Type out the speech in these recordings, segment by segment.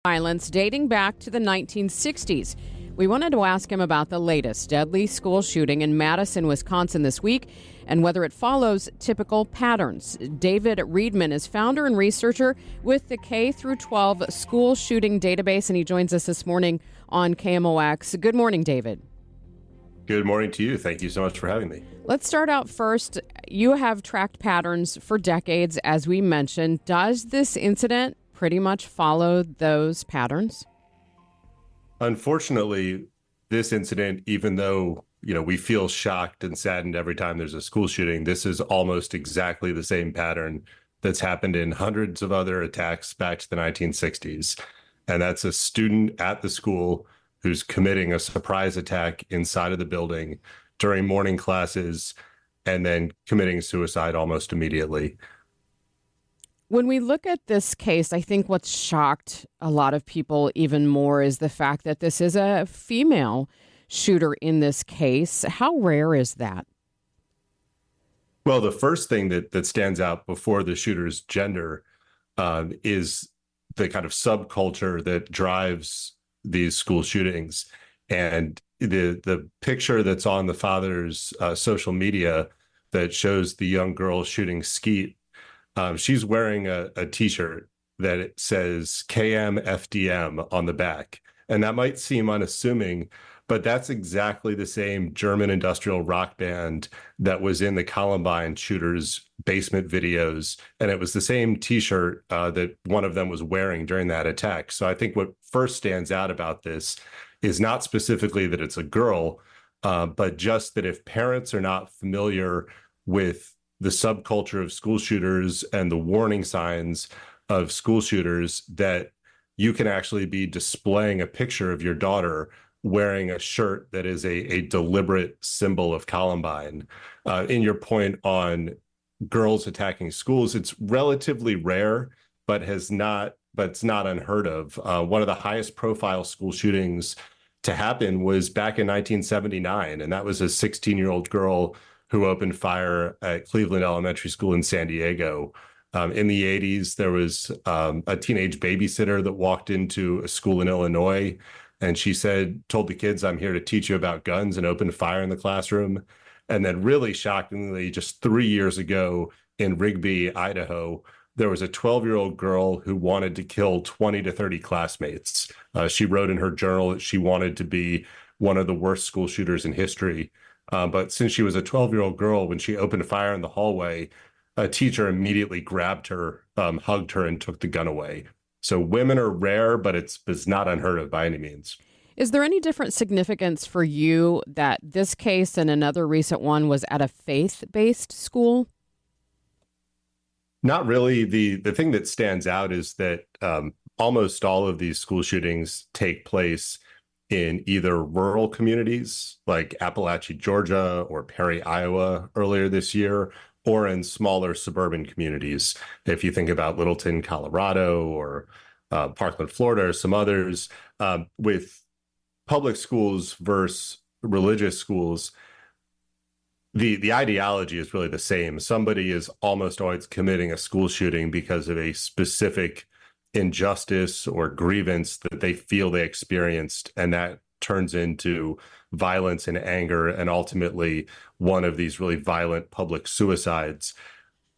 Violence dating back to the 1960s. We wanted to ask him about the latest deadly school shooting in Madison, Wisconsin this week, and whether it follows typical patterns. David Reedman is founder and researcher with the K through 12 school shooting database, and he joins us this morning on KMOX. Good morning, David. Good morning to you. Thank you so much for having me. Let's start out first. You have tracked patterns for decades, as we mentioned. Does this incident pretty much follow those patterns? Unfortunately, this incident, even though, we feel shocked and saddened every time there's a school shooting, this is almost exactly the same pattern that's happened in hundreds of other attacks back to the 1960s. And that's a student at the school who's committing a surprise attack inside of the building during morning classes and then committing suicide almost immediately. When we look at this case, I think what's shocked a lot of people even more is the fact that this is a female shooter in this case. How rare is that? Well, the first thing that stands out before the shooter's gender is the kind of subculture that drives these school shootings. And the picture that's on the father's social media that shows the young girl shooting skeet, she's wearing a T-shirt that it says KMFDM on the back. And that might seem unassuming, but that's exactly the same German industrial rock band that was in the Columbine shooters' basement videos. And it was the same T-shirt that one of them was wearing during that attack. So I think what first stands out about this is not specifically that it's a girl, but just that if parents are not familiar with the subculture of school shooters and the warning signs of school shooters, that you can actually be displaying a picture of your daughter wearing a shirt that is a deliberate symbol of Columbine. In your point on girls attacking schools, it's relatively rare, but it's not unheard of. One of the highest profile school shootings to happen was back in 1979, and that was a 16-year-old girl who opened fire at Cleveland Elementary School in San Diego. In the 80s, there was a teenage babysitter that walked into a school in Illinois, and she told the kids, "I'm here to teach you about guns," and opened fire in the classroom. And then really shockingly, just 3 years ago in Rigby, Idaho, there was a 12-year-old girl who wanted to kill 20 to 30 classmates. She wrote in her journal that she wanted to be one of the worst school shooters in history. But since she was a 12-year-old girl, when she opened fire in the hallway, a teacher immediately grabbed her, hugged her, and took the gun away. So women are rare, but it's not unheard of by any means. Is there any different significance for you that this case and another recent one was at a faith-based school? Not really. The thing that stands out is that almost all of these school shootings take place in either rural communities like Appalachia, Georgia, or Perry, Iowa earlier this year, or in smaller suburban communities. If you think about Littleton, Colorado, or Parkland, Florida, or some others, with public schools versus religious schools, the ideology is really the same. Somebody is almost always committing a school shooting because of a specific injustice or grievance that they feel they experienced, and that turns into violence and anger and ultimately one of these really violent public suicides.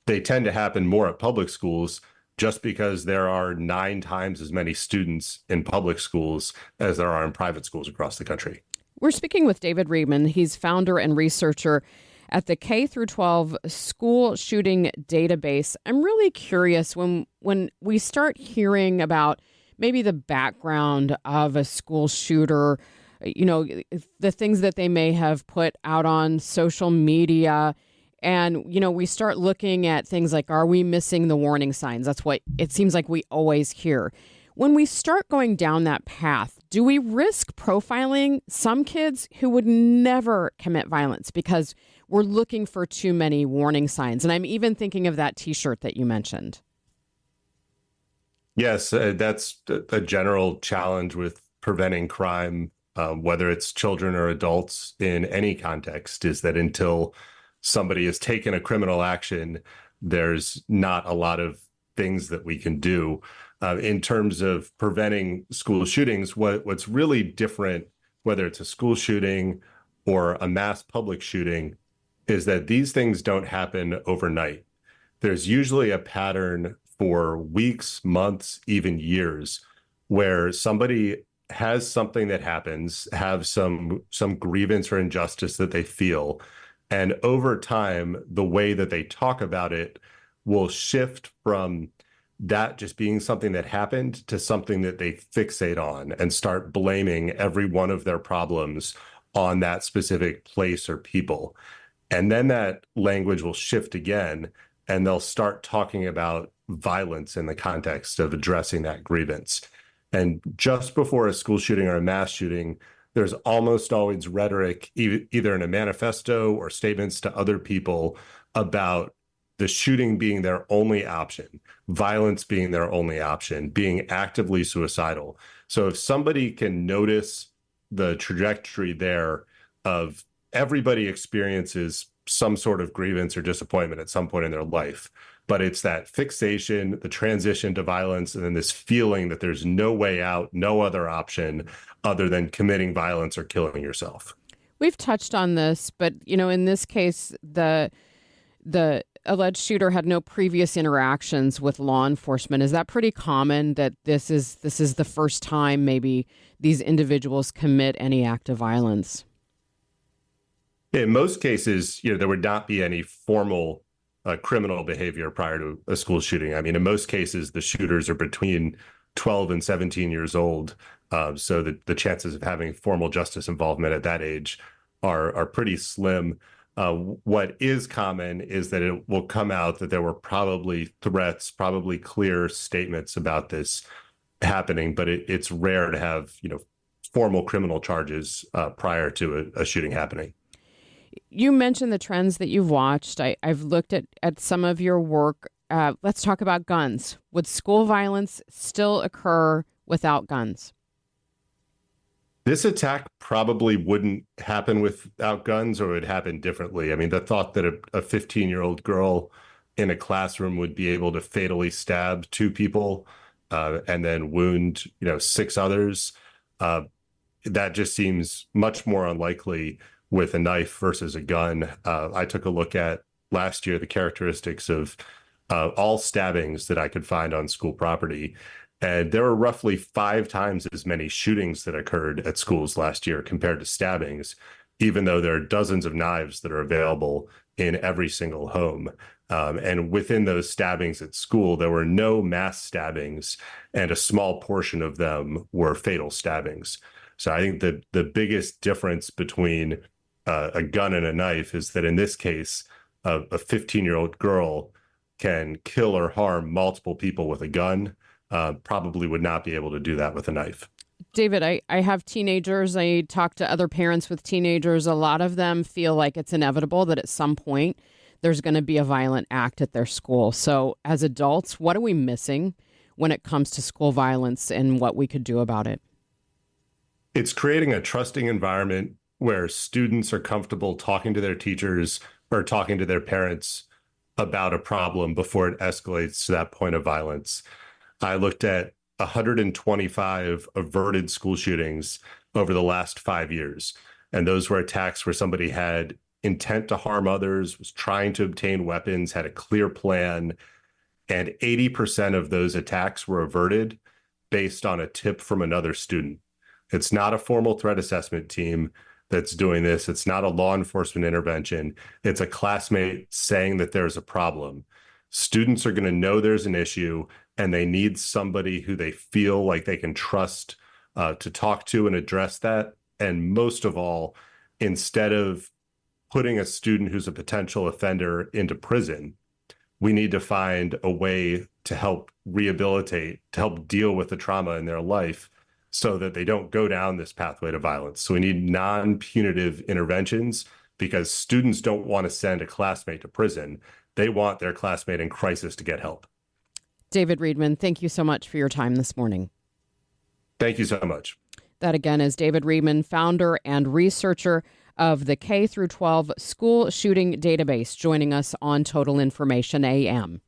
They tend to happen more at public schools just because there are 9 times as many students in public schools as there are in private schools across the country. We're speaking with David Reedman. He's founder and researcher at the K through 12 school shooting database. I'm really curious when we start hearing about maybe the background of a school shooter, the things that they may have put out on social media. And, we start looking at things like, are we missing the warning signs? That's what it seems like we always hear. When we start going down that path, do we risk profiling some kids who would never commit violence because we're looking for too many warning signs? And I'm even thinking of that T-shirt that you mentioned. Yes, that's a general challenge with preventing crime, whether it's children or adults in any context, is that until somebody has taken a criminal action, there's not a lot of things that we can do. In terms of preventing school shootings, what's really different, whether it's a school shooting or a mass public shooting, is that these things don't happen overnight. There's usually a pattern for weeks, months, even years, where somebody has something that happens, have some grievance or injustice that they feel, and over time, the way that they talk about it will shift from that just being something that happened to something that they fixate on and start blaming every one of their problems on that specific place or people. And then that language will shift again, and they'll start talking about violence in the context of addressing that grievance. And just before a school shooting or a mass shooting, there's almost always rhetoric, either in a manifesto or statements to other people, about the shooting being their only option, violence being their only option, being actively suicidal. So if somebody can notice the trajectory there of everybody experiences some sort of grievance or disappointment at some point in their life, but it's that fixation, the transition to violence, and then this feeling that there's no way out, no other option other than committing violence or killing yourself. We've touched on this, but in this case, the alleged shooter had no previous interactions with law enforcement. Is that pretty common, that this is the first time maybe these individuals commit any act of violence? In most cases, there would not be any formal criminal behavior prior to a school shooting. I mean, in most cases, the shooters are between 12 and 17 years old. So the chances of having formal justice involvement at that age are pretty slim. What is common is that it will come out that there were probably threats, probably clear statements about this happening, but it's rare to have, formal criminal charges prior to a shooting happening. You mentioned the trends that you've watched. I've looked at some of your work. Let's talk about guns. Would school violence still occur without guns? This attack probably wouldn't happen without guns, or it would happen differently. I mean, the thought that a 15-year-old girl in a classroom would be able to fatally stab two people and then wound, 6 others, that just seems much more unlikely with a knife versus a gun. I took a look at last year the characteristics of all stabbings that I could find on school property. And there were roughly 5 times as many shootings that occurred at schools last year compared to stabbings, even though there are dozens of knives that are available in every single home. And within those stabbings at school, there were no mass stabbings, and a small portion of them were fatal stabbings. So I think that the biggest difference between a gun and a knife is that in this case, a 15-year-old girl can kill or harm multiple people with a gun, probably would not be able to do that with a knife. David, I have teenagers. I talk to other parents with teenagers. A lot of them feel like it's inevitable that at some point there's going to be a violent act at their school. So as adults, what are we missing when it comes to school violence and what we could do about it? It's creating a trusting environment where students are comfortable talking to their teachers or talking to their parents about a problem before it escalates to that point of violence. I looked at 125 averted school shootings over the last 5 years. And those were attacks where somebody had intent to harm others, was trying to obtain weapons, had a clear plan. And 80% of those attacks were averted based on a tip from another student. It's not a formal threat assessment team that's doing this. It's not a law enforcement intervention. It's a classmate saying that there's a problem. Students are going to know there's an issue, and they need somebody who they feel like they can trust to talk to and address that. And most of all, instead of putting a student who's a potential offender into prison, we need to find a way to help rehabilitate, to help deal with the trauma in their life so that they don't go down this pathway to violence. So we need non-punitive interventions, because students don't want to send a classmate to prison. They want their classmate in crisis to get help. David Reedman, thank you so much for your time this morning. Thank you so much. That again is David Reedman, founder and researcher of the K through 12 school shooting database, joining us on Total Information AM.